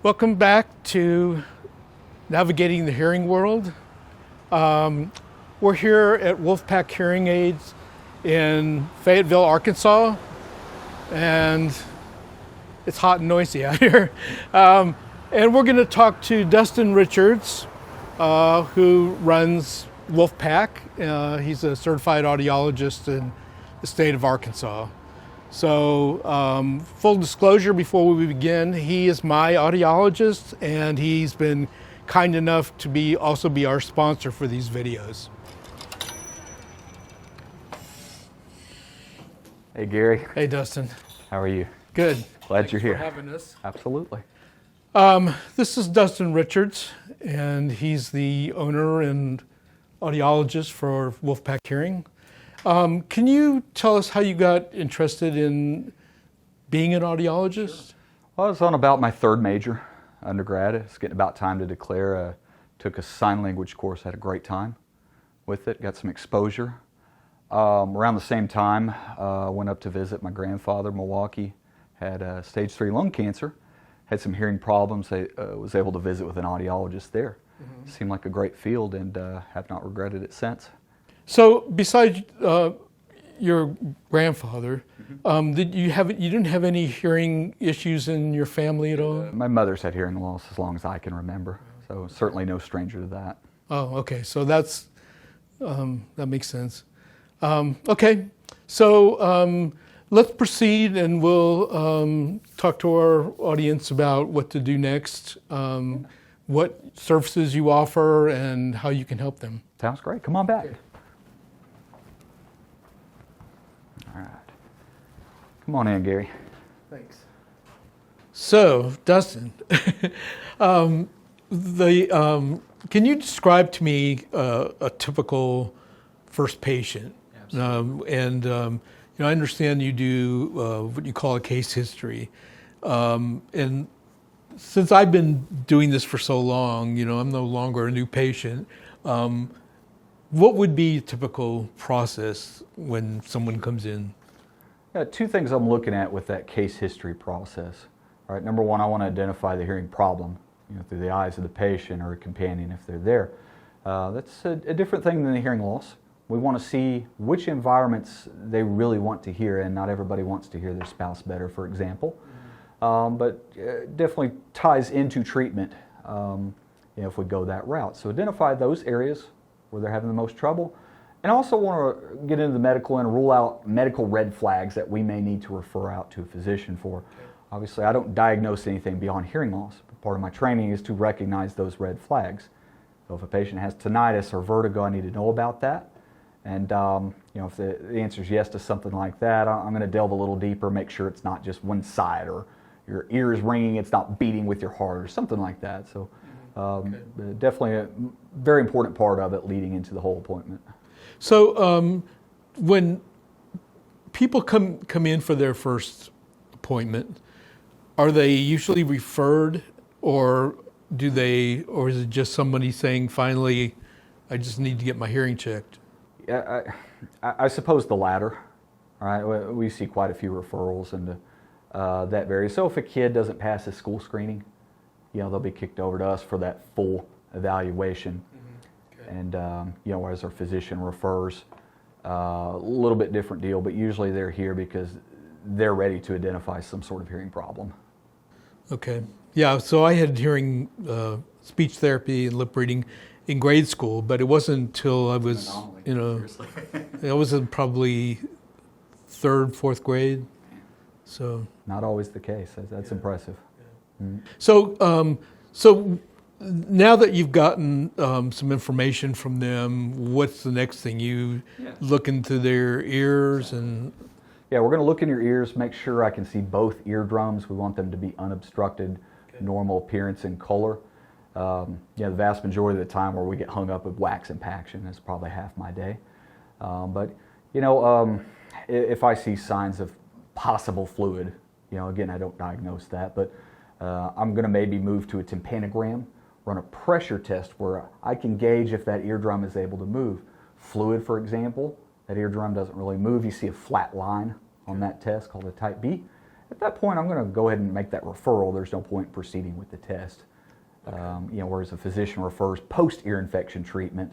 Welcome back to Navigating the Hearing World. We're here at Wolfpack Hearing Aids in Fayetteville, Arkansas, and it's hot and noisy out here. And we're going to talk to Dustin Richards, who runs Wolfpack. He's a certified audiologist in the state of Arkansas. So full disclosure before we begin, he is my audiologist and he's been kind enough to also be our sponsor for these videos. Hey Gary. Hey Dustin. How are you? Good. Glad you're here. Thanks for having us. Absolutely. This is Dustin Richards, and he's the owner and audiologist for Wolfpack Hearing. Can you tell us how you got interested in being an audiologist? Sure. Well, I was on about my third major undergrad. It's getting about time to declare. Took a sign language course, had a great time with it, got some exposure. Around the same time, went up to visit my grandfather in Milwaukee, had stage 3 lung cancer, had some hearing problems. I was able to visit with an audiologist there. Mm-hmm. Seemed like a great field and have not regretted it since. So besides your grandfather, you didn't have any hearing issues in your family at all? My mother's had hearing loss as long as I can remember, so certainly no stranger to that. Oh, okay. So that makes sense. Okay, so let's proceed, and we'll talk to our audience about what to do next, what services you offer, and how you can help them. Sounds great. Come on back. Okay. All right. Come on in, Gary. Thanks. So, Dustin, can you describe to me a typical first patient? Absolutely. I understand you do what you call a case history, and since I've been doing this for so long, I'm no longer a new patient. What would be a typical process when someone comes in? Yeah, two things I'm looking at with that case history process. All right, number one, I want to identify the hearing problem, through the eyes of the patient or a companion if they're there. That's a different thing than the hearing loss. We want to see which environments they really want to hear, and not everybody wants to hear their spouse better, for example. But definitely ties into treatment if we go that route. So identify those areas where they're having the most trouble, and also want to get into the medical and rule out medical red flags that we may need to refer out to a physician for. Okay. Obviously, I don't diagnose anything beyond hearing loss. Part of my training is to recognize those red flags. So if a patient has tinnitus or vertigo, I need to know about that. And if the answer is yes to something like that, I'm going to delve a little deeper, make sure it's not just one side, or your ear is ringing, it's not beating with your heart, or something like that. So definitely a very important part of it leading into the whole appointment. So when people come in for their first appointment, are they usually referred, or is it just somebody saying, finally, I just need to get my hearing checked? I suppose the latter. All right, we see quite a few referrals, and that varies. So if a kid doesn't pass his school screening, they'll be kicked over to us for that full evaluation. Mm-hmm. Okay. And whereas our physician refers, a little bit different deal, but usually they're here because they're ready to identify some sort of hearing problem. Okay. Yeah. So I had hearing speech therapy and lip reading in grade school, but it wasn't until I was, I was in probably 3rd, 4th grade. So not always the case. That's impressive. Yeah. Mm-hmm. So now that you've gotten some information from them, what's the next thing? You look into their ears and... Yeah, we're going to look in your ears, make sure I can see both eardrums. We want them to be unobstructed, normal appearance and color. The vast majority of the time where we get hung up with wax impaction is probably half my day. But if I see signs of possible fluid, again, I don't diagnose that, but I'm going to maybe move to a tympanogram, run a pressure test where I can gauge if that eardrum is able to move. Fluid, for example, that eardrum doesn't really move. You see a flat line on that test called a type B. at that point I'm going to go ahead and make that referral. There's no point in proceeding with the test. Whereas a physician refers post-ear infection treatment,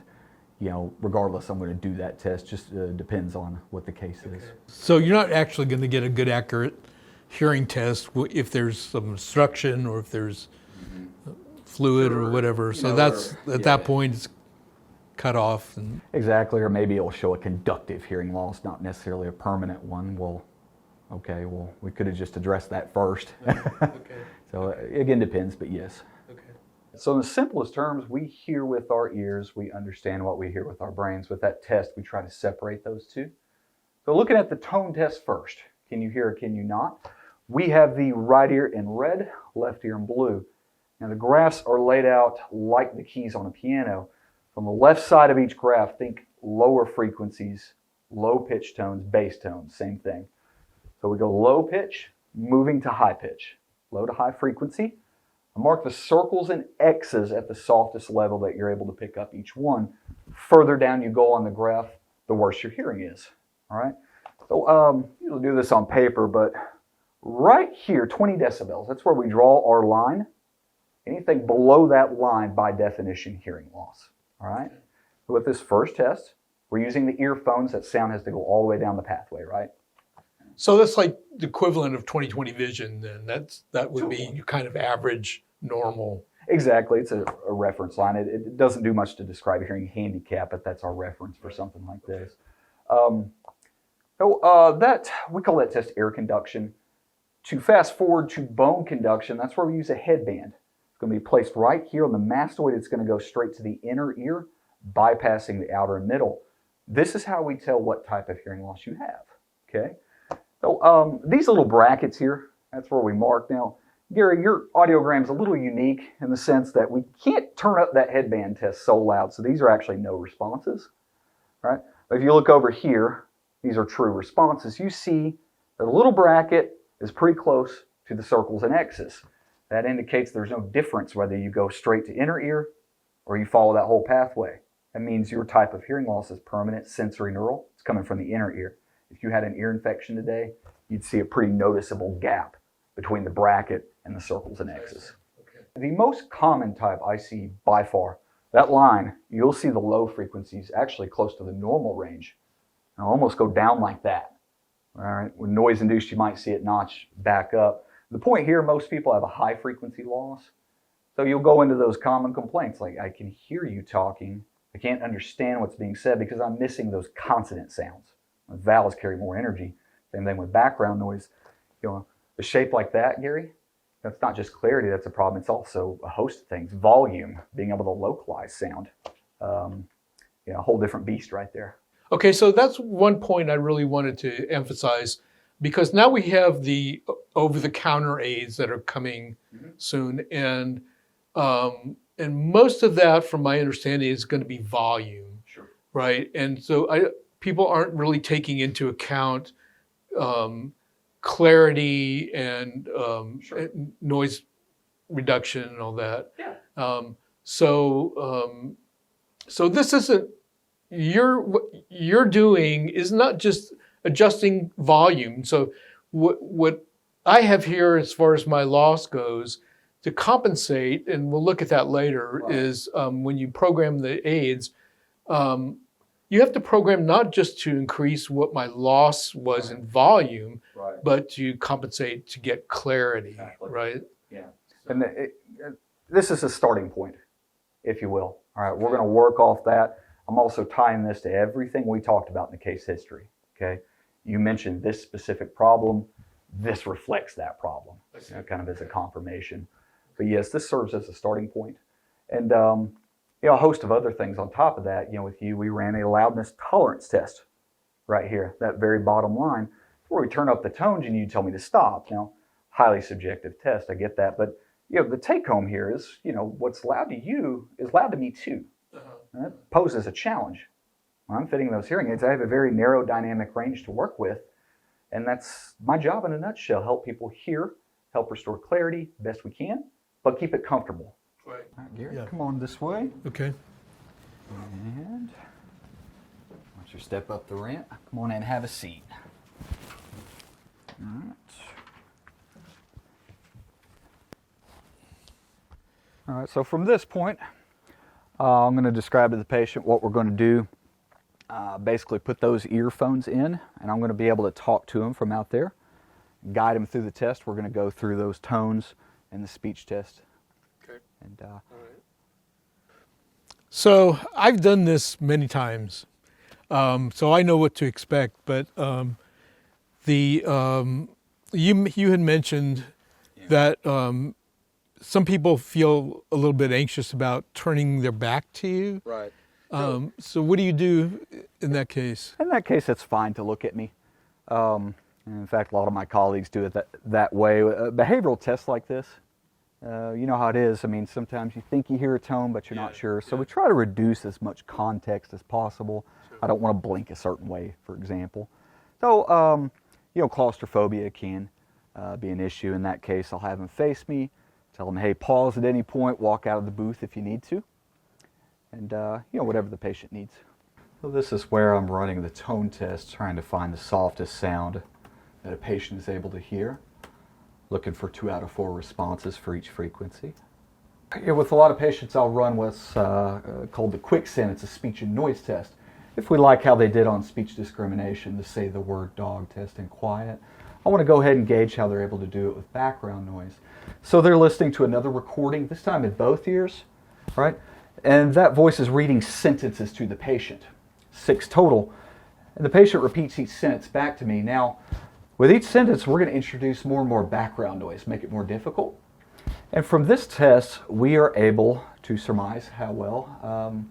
regardless, I'm going to do that test. Just depends on what the case is. So you're not actually going to get a good, accurate hearing test if there's some obstruction or if there's fluid or whatever. So at that point it's cut off. Exactly, or maybe it'll show a conductive hearing loss, not necessarily a permanent one. Well, we could have just addressed that first. So again, depends, but yes. So in the simplest terms, we hear with our ears, we understand what we hear with our brains. With that test, we try to separate those two. So looking at the tone test first, can you hear or can you not? We have the right ear in red, left ear in blue. Now the graphs are laid out like the keys on a piano. From the left side of each graph, think lower frequencies, low pitch tones, bass tones, same thing. So we go low pitch, moving to high pitch, low to high frequency. I mark the circles and X's at the softest level that you're able to pick up each one. Further down you go on the graph, the worse your hearing is. All right. So you'll do this on paper, but right here, 20 decibels, that's where we draw our line. Anything below that line, by definition, hearing loss. All right. So with this first test, we're using the earphones. That sound has to go all the way down the pathway, right? So that's like the equivalent of 20/20 vision. Then that would be your kind of average, normal. Exactly. It's a reference line. It doesn't do much to describe a hearing handicap, but that's our reference for something like this. We call that test air conduction. To fast forward to bone conduction, that's where we use a headband. It's going to be placed right here on the mastoid. It's going to go straight to the inner ear, bypassing the outer and middle. This is how we tell what type of hearing loss you have. Okay. So these little brackets here, that's where we mark. Now, Gary, your audiogram is a little unique in the sense that we can't turn up that headband test so loud. So these are actually no responses. All right. But if you look over here, these are true responses. You see the little bracket is pretty close to the circles and X's. That indicates there's no difference whether you go straight to inner ear or you follow that whole pathway. That means your type of hearing loss is permanent, sensory neural. It's coming from the inner ear. If you had an ear infection today, you'd see a pretty noticeable gap between the bracket and the circles and X's. Okay. The most common type I see by far, that line, you'll see the low frequencies actually close to the normal range. And almost go down like that. All right. When noise induced, you might see it notch back up. The point here, most people have a high frequency loss. So you'll go into those common complaints like, I can hear you talking. I can't understand what's being said because I'm missing those consonant sounds. Vowels carry more energy. Same thing with background noise. A shape like that, Gary, that's not just clarity, that's a problem. It's also a host of things. Volume, being able to localize sound. A whole different beast right there. Okay, so that's one point I really wanted to emphasize, because now we have the over-the-counter aids that are coming soon, and most of that, from my understanding, is going to be volume, right? And so people aren't really taking into account clarity and noise reduction and all that. So this isn't, what you're doing is not just adjusting volume. So what I have here as far as my loss goes, to compensate, and we'll look at that later, is when you program the aids, you have to program not just to increase what my loss was in volume, but to compensate to get clarity, right? Yeah. And this is a starting point, if you will. All right, we're going to work off that. I'm also tying this to everything we talked about in the case history, okay? You mentioned this specific problem. This reflects that problem, kind of as a confirmation. But yes, this serves as a starting point. And a host of other things on top of that. With you, we ran a loudness tolerance test right here, that very bottom line, where we turn up the tones and you tell me to stop. Now, highly subjective test, I get that. But the take home here is, what's loud to you is loud to me too. And that poses a challenge. When I'm fitting those hearing aids, I have a very narrow dynamic range to work with. And that's my job in a nutshell, help people hear, help restore clarity best we can, but keep it comfortable. Right. All right, Gary, come on this way. Okay. And once you step up the ramp, come on in and have a seat. All right. All right, so from this point, I'm going to describe to the patient what we're going to do. Basically put those earphones in, and I'm going to be able to talk to him from out there, guide him through the test. We're going to go through those tones and the speech test. Okay. And, all right. So I've done this many times, so I know what to expect. But you had mentioned that some people feel a little bit anxious about turning their back to you. Right. So what do you do in that case? In that case, it's fine to look at me. In fact, a lot of my colleagues do it that way. Behavioral tests like this, you know how it is. I mean, sometimes you think you hear a tone, but you're not sure. So we try to reduce as much context as possible. Sure. I don't want to blink a certain way, for example. So, you know, claustrophobia can be an issue. In that case, I'll have him face me, tell him, hey, pause at any point, walk out of the booth if you need to, and, you know, whatever the patient needs. So this is where I'm running the tone test, trying to find the softest sound that a patient is able to hear, looking for 2 out of 4 responses for each frequency. Yeah, with a lot of patients, I'll run what's called the quick sentence, a speech and noise test. If we like how they did on speech discrimination, to say the word dog test in quiet, I want to go ahead and gauge how they're able to do it with background noise. So they're listening to another recording, this time in both ears, right? And that voice is reading sentences to the patient, 6 total. And the patient repeats each sentence back to me. Now, with each sentence, we're going to introduce more and more background noise, make it more difficult. And from this test, we are able to surmise how well,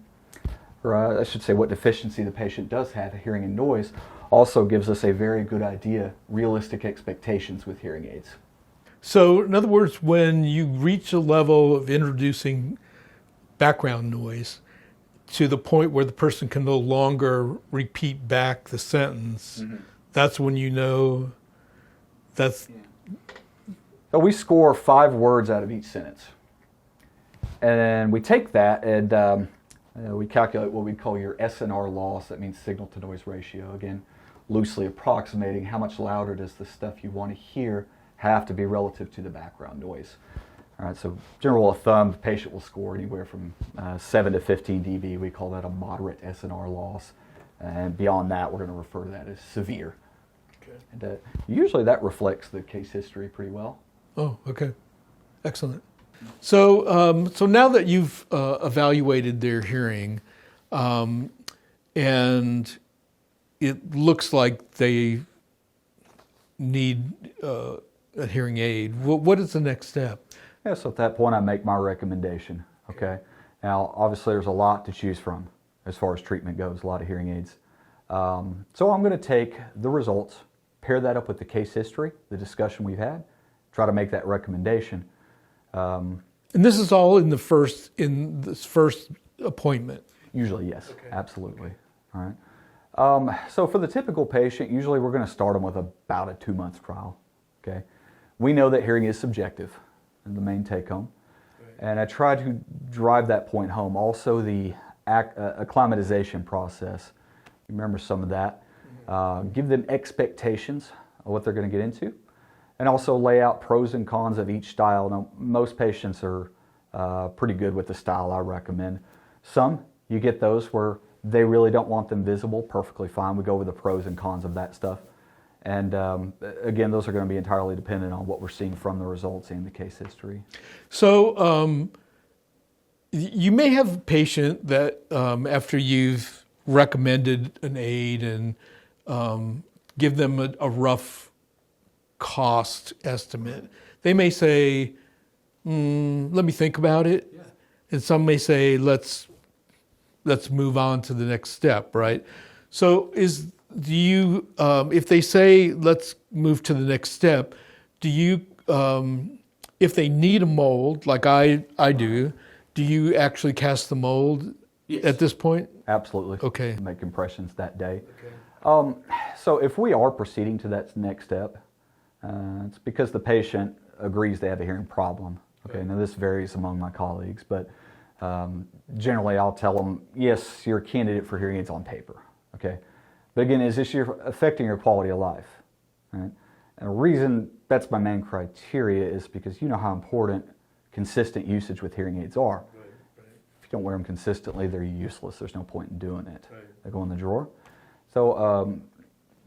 or I should say what deficiency the patient does have hearing in noise. Also gives us a very good idea, realistic expectations with hearing aids. So in other words, when you reach a level of introducing background noise to the point where the person can no longer repeat back the sentence, that's when you know that's... So we score 5 words out of each sentence. And we take that and we calculate what we call your SNR loss. That means signal to noise ratio. Again, loosely approximating how much louder does the stuff you want to hear have to be relative to the background noise. All right, so general rule of thumb, the patient will score anywhere from 7 to 15 dB. We call that a moderate SNR loss. And beyond that, we're going to refer to that as severe. Okay. And usually that reflects the case history pretty well. Oh, okay. Excellent. So, so now that you've evaluated their hearing, and it looks like they need a hearing aid, what is the next step? Yeah, so at that point I make my recommendation, okay? Now, obviously there's a lot to choose from as far as treatment goes, a lot of hearing aids. So I'm going to take the results, pair that up with the case history, the discussion we've had, try to make that recommendation. And this is all in this first appointment? Usually, yes, okay. Absolutely. All right. So for the typical patient, usually we're going to start them with about a 2-month trial, okay? We know that hearing is subjective, and the main take-home. Right. And I try to drive that point home. Also, the acclimatization process. You remember some of that. Give them expectations of what they're going to get into, and also lay out pros and cons of each style. Now, most patients are pretty good with the style I recommend. Some, you get those where they really don't want them visible, perfectly fine. We go over the pros and cons of that stuff. And again, those are going to be entirely dependent on what we're seeing from the results and the case history. So you may have a patient that after you've recommended an aid and give them a rough cost estimate, they may say, let me think about it. Yeah. And some may say, let's move on to the next step, right? So do you, if they say, let's move to the next step, do you, if they need a mold, like I do you actually cast the mold? Yes. At this point? Absolutely. Okay. Make impressions that day. Okay. So if we are proceeding to that next step, it's because the patient agrees they have a hearing problem. Okay, now this varies among my colleagues, but generally I'll tell them, yes, you're a candidate for hearing aids on paper. Okay, but again, is this affecting your quality of life? Right? And the reason that's my main criteria is because you know how important consistent usage with hearing aids are. Right, right, If you don't wear them consistently, they're useless. There's no point in doing it. right. They go in the drawer. So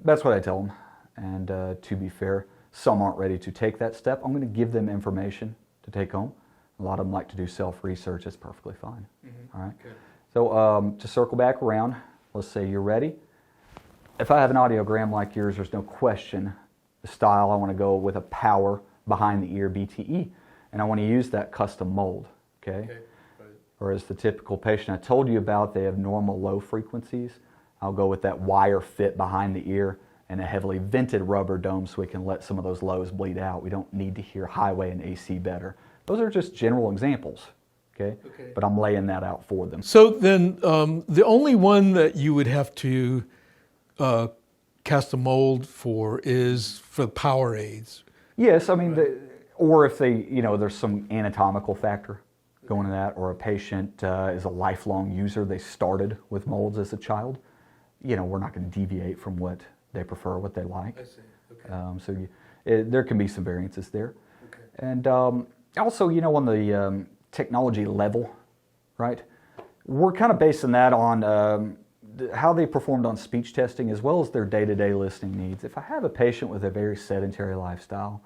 that's what I tell them. And to be fair, some aren't ready to take that step. I'm going to give them information to take home. A lot of them like to do self-research. That's perfectly fine. All right. Good. So to circle back around, let's say you're ready. If I have an audiogram like yours, there's no question the style I want to go with a power behind the ear BTE, and I want to use that custom mold. Okay. Okay. Right. Whereas the typical patient I told you about, they have normal low frequencies. I'll go with that wire fit behind the ear and a heavily vented rubber dome so we can let some of those lows bleed out. We don't need to hear highway and AC better. Those are just general examples, okay? Okay. But I'm laying that out for them. So then the only one that you would have to cast a mold for is for power aids. Yes, I mean, or if they, there's some anatomical factor going to that, or a patient is a lifelong user, they started with molds as a child, we're not going to deviate from what they prefer, what they like. I see. Okay. So there can be some variances there. Okay. And also, on the technology level, right, we're kind of basing that on how they performed on speech testing as well as their day-to-day listening needs. If I have a patient with a very sedentary lifestyle,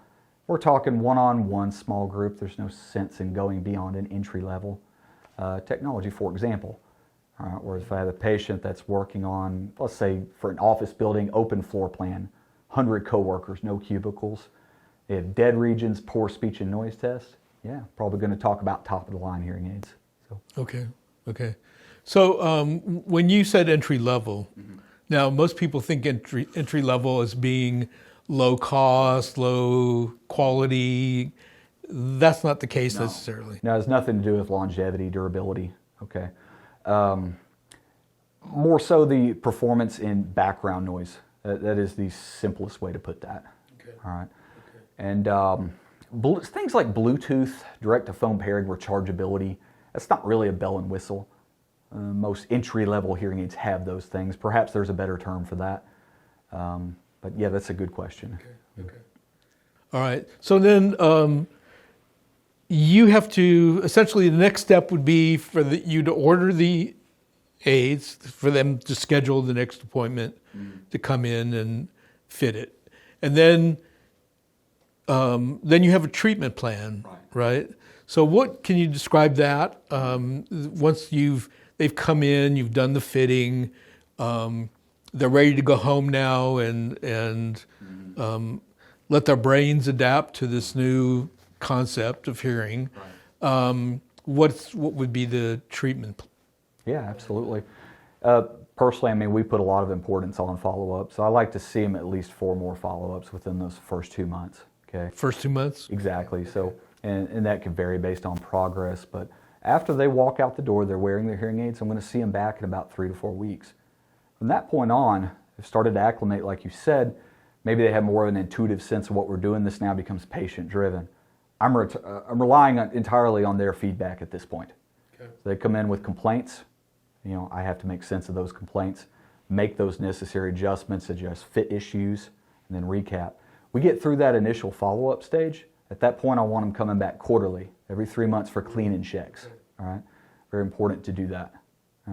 we're talking one-on-one small group. There's no sense in going beyond an entry-level technology, for example. Whereas if I have a patient that's working on, let's say, for an office building, open floor plan, 100 coworkers, no cubicles, they have dead regions, poor speech and noise test, yeah, probably going to talk about top-of-the-line hearing aids. So. Okay. So when you said entry level, now most people think entry level as being low cost, low quality. That's not the case necessarily. No, it has nothing to do with longevity, durability. Okay. More so the performance in background noise. That is the simplest way to put that. Okay. All right. Okay. And things like Bluetooth, direct-to-phone pairing, rechargeability, that's not really a bell and whistle. Most entry-level hearing aids have those things. Perhaps there's a better term for that. But yeah, that's a good question. Okay. All right. So then you have to, essentially the next step would be for you to order the aids, for them to schedule the next appointment to come in and fit it. And then you have a treatment plan, right? So what can you describe that? Once they've come in, you've done the fitting, they're ready to go home now and let their brains adapt to this new concept of hearing. What would be the treatment? Yeah, absolutely. Personally, I mean, we put a lot of importance on follow-up, so I like to see them at least 4 more follow-ups within those first 2 months. Okay. First 2 months? Exactly. So, and that can vary based on progress, but after they walk out the door, they're wearing their hearing aids. I'm going to see them back in about 3 to 4 weeks. From that point on, they've started to acclimate, like you said. Maybe they have more of an intuitive sense of what we're doing. This now becomes patient-driven. I'm relying entirely on their feedback at this point. Okay. So they come in with complaints. I have to make sense of those complaints, make those necessary adjustments, adjust fit issues, and then recap. We get through that initial follow-up stage. At that point, I want them coming back quarterly, every 3 months for clean-in checks. All right, very important to do that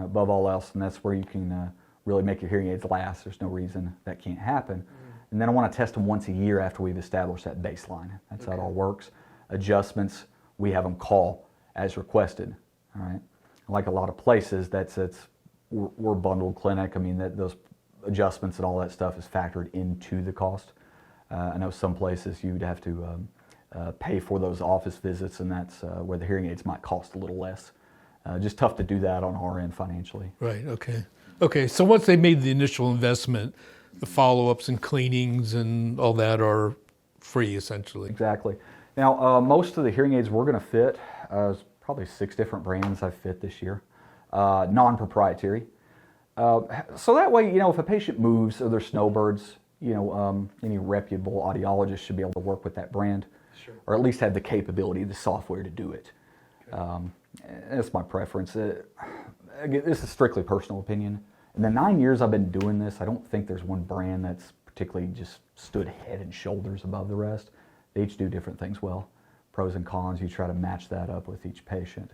above all else, and that's where you can really make your hearing aids last. There's no reason that can't happen. And then I want to test them once a year after we've established that baseline. That's how it all works. Adjustments, we have them call as requested. All right. Like a lot of places, we're bundled clinic. I mean, those adjustments and all that stuff is factored into the cost. I know some places you'd have to pay for those office visits, and that's where the hearing aids might cost a little less. Just tough to do that on our end financially. Right. Okay. So once they made the initial investment, the follow-ups and cleanings and all that are free, essentially. Exactly. Now, most of the hearing aids we're going to fit, probably 6 different brands I've fit this year, non-proprietary. So that way, if a patient moves or they're snowbirds, any reputable audiologist should be able to work with that brand, Sure. or at least have the capability, the software to do it. Okay. That's my preference. Again, this is strictly personal opinion. In the 9 years I've been doing this, I don't think there's one brand that's particularly just stood head and shoulders above the rest. They each do different things well. pros and cons. You try to match that up with each patient.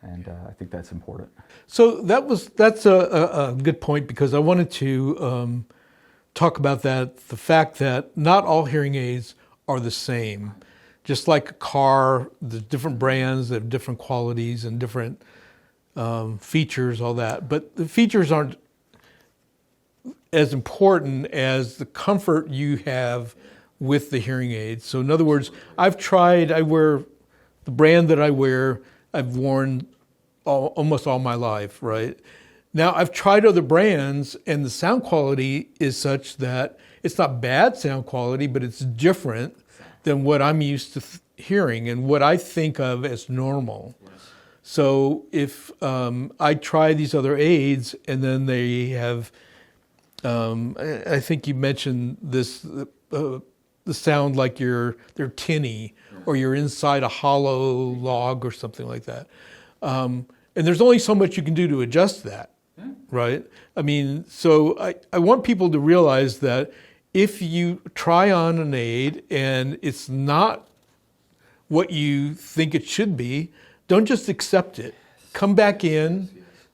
And I think that's important. So that's a good point, because I wanted to talk about that, the fact that not all hearing aids are the same. Just like a car, the different brands have different qualities and different features, all that. But the features aren't as important as the comfort you have with the hearing aids. So in other words, I wear the brand that I wear, I've worn almost all my life, right? Now I've tried other brands and the sound quality is such that it's not bad sound quality, but it's different than what I'm used to hearing and what I think of as normal. Yes. So if I try these other aids and then they have, I think you mentioned this, the sound like they're tinny, or you're inside a hollow log or something like that. And there's only so much you can do to adjust that, right? I mean, so I want people to realize that if you try on an aid and it's not what you think it should be, don't just accept it. Come back in,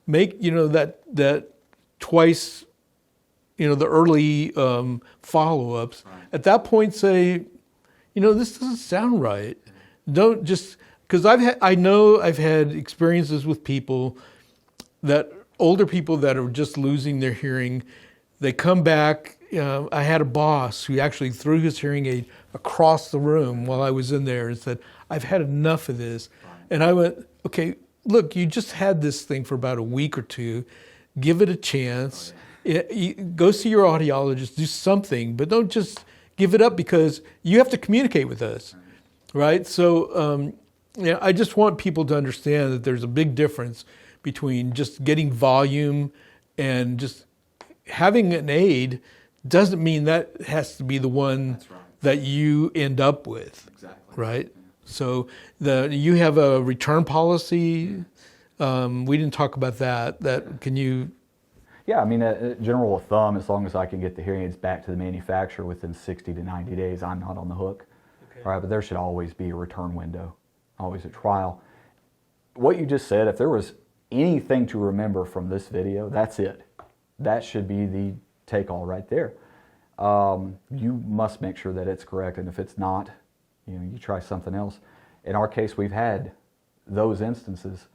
make, that twice, the early follow-ups. Right. At that point say, this doesn't sound right. Don't just, because I know I've had experiences with people older people that are just losing their hearing. They come back. I had a boss who actually threw his hearing aid across the room while I was in there and said, I've had enough of this. And I went, okay, look, you just had this thing for about a week or two. Give it a chance. Go see your audiologist, do something, but don't just give it up, because you have to communicate with us, right? So I just want people to understand that there's a big difference between just getting volume and just having an aid. Doesn't mean that has to be the one that you end up with, right? Yeah. So you have a return policy. We didn't talk about that. Can you? Yeah, I mean, a general rule of thumb, as long as I can get the hearing aids back to the manufacturer within 60 to 90 days, I'm not on the hook. Okay. All right, but there should always be a return window, always a trial. What you just said, if there was anything to remember from this video, that's it. That should be the take-all right there. You must make sure that it's correct, and if it's not, you try something else. In our case, we've had those instances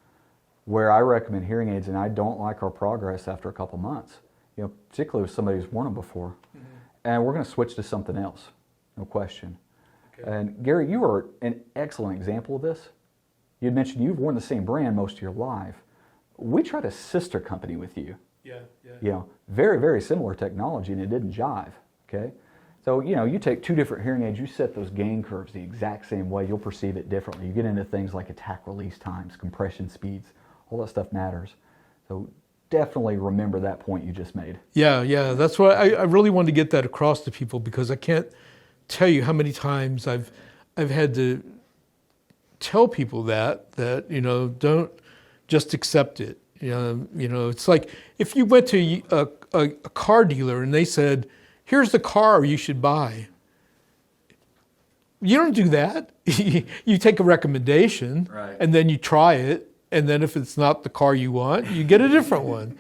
where I recommend hearing aids and I don't like our progress after a couple months, particularly if somebody's worn them before. Mm-hmm. And we're going to switch to something else, no question. Okay. And Gary, you are an excellent example of this. You mentioned you've worn the same brand most of your life. We tried a sister company with you. Yeah. Very, very similar technology, and it didn't jive, okay? So, you take two different hearing aids, you set those gain curves the exact same way, you'll perceive it differently. You get into things like attack release times, compression speeds, all that stuff matters. So definitely remember that point you just made. Yeah, that's what I really wanted to get that across to people, because I can't tell you how many times I've had to tell people that don't just accept it. It's like if you went to a car dealer and they said, here's the car you should buy. You don't do that. You take a recommendation, right, and then you try it. And then if it's not the car you want, you get a different one.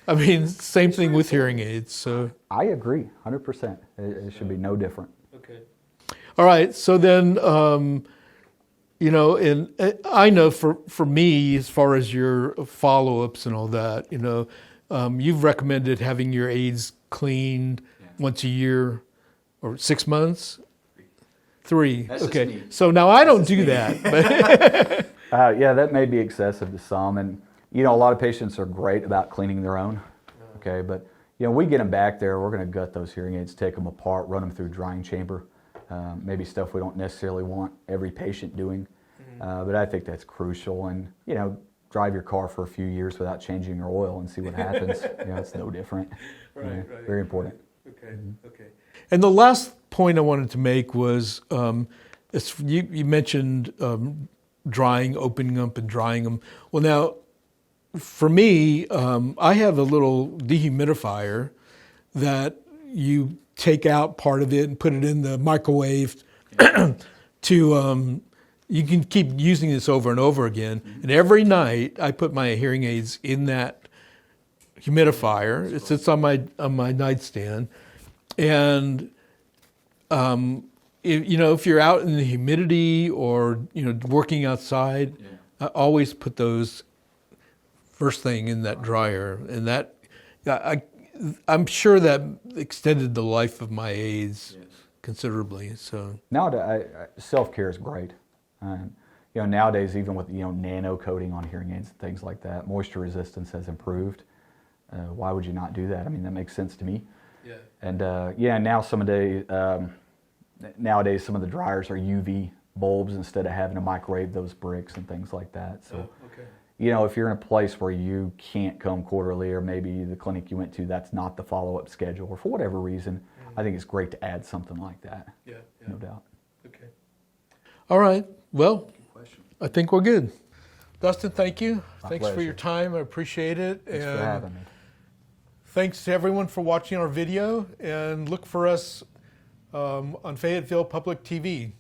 I mean, same thing with hearing aids. So I agree, 100%. It should be no different. Okay. All right. So then, and I know for me, as far as your follow-ups and all that, you've recommended having your aids cleaned once a year or 6 months. 3. That's okay. So now I don't do that. But yeah, that may be excessive to some, and a lot of patients are great about cleaning their own. Okay, but we get them back there. We're going to gut those hearing aids, take them apart, run them through drying chamber. Maybe stuff we don't necessarily want every patient doing, but I think that's crucial. And drive your car for a few years without changing your oil and see what happens. It's no different. Right. Very important. Okay. And the last point I wanted to make was, you mentioned drying, opening up and drying them. Well, now, for me, I have a little dehumidifier that you take out part of it and put it in the microwave to, you can keep using this over and over again. And every night I put my hearing aids in that humidifier. It sits on my nightstand. And, if you're out in the humidity or, working outside, I always put those first thing in that dryer. And that, I'm sure that extended the life of my aids considerably. So nowadays, self-care is great. Nowadays, even with nano coating on hearing aids and things like that, moisture resistance has improved. Why would you not do that? I mean, that makes sense to me. Yeah. And now nowadays some of the dryers are UV bulbs instead of having to microwave those bricks and things like that. So, if you're in a place where you can't come quarterly, or maybe the clinic you went to, that's not the follow-up schedule, or for whatever reason, I think it's great to add something like that. Yeah. No doubt. Okay. All right. Well, I think we're good. Dustin, thank you. Thanks for your time. I appreciate it. Thanks for having me. Thanks to everyone for watching our video, and look for us on Fayetteville Public TV.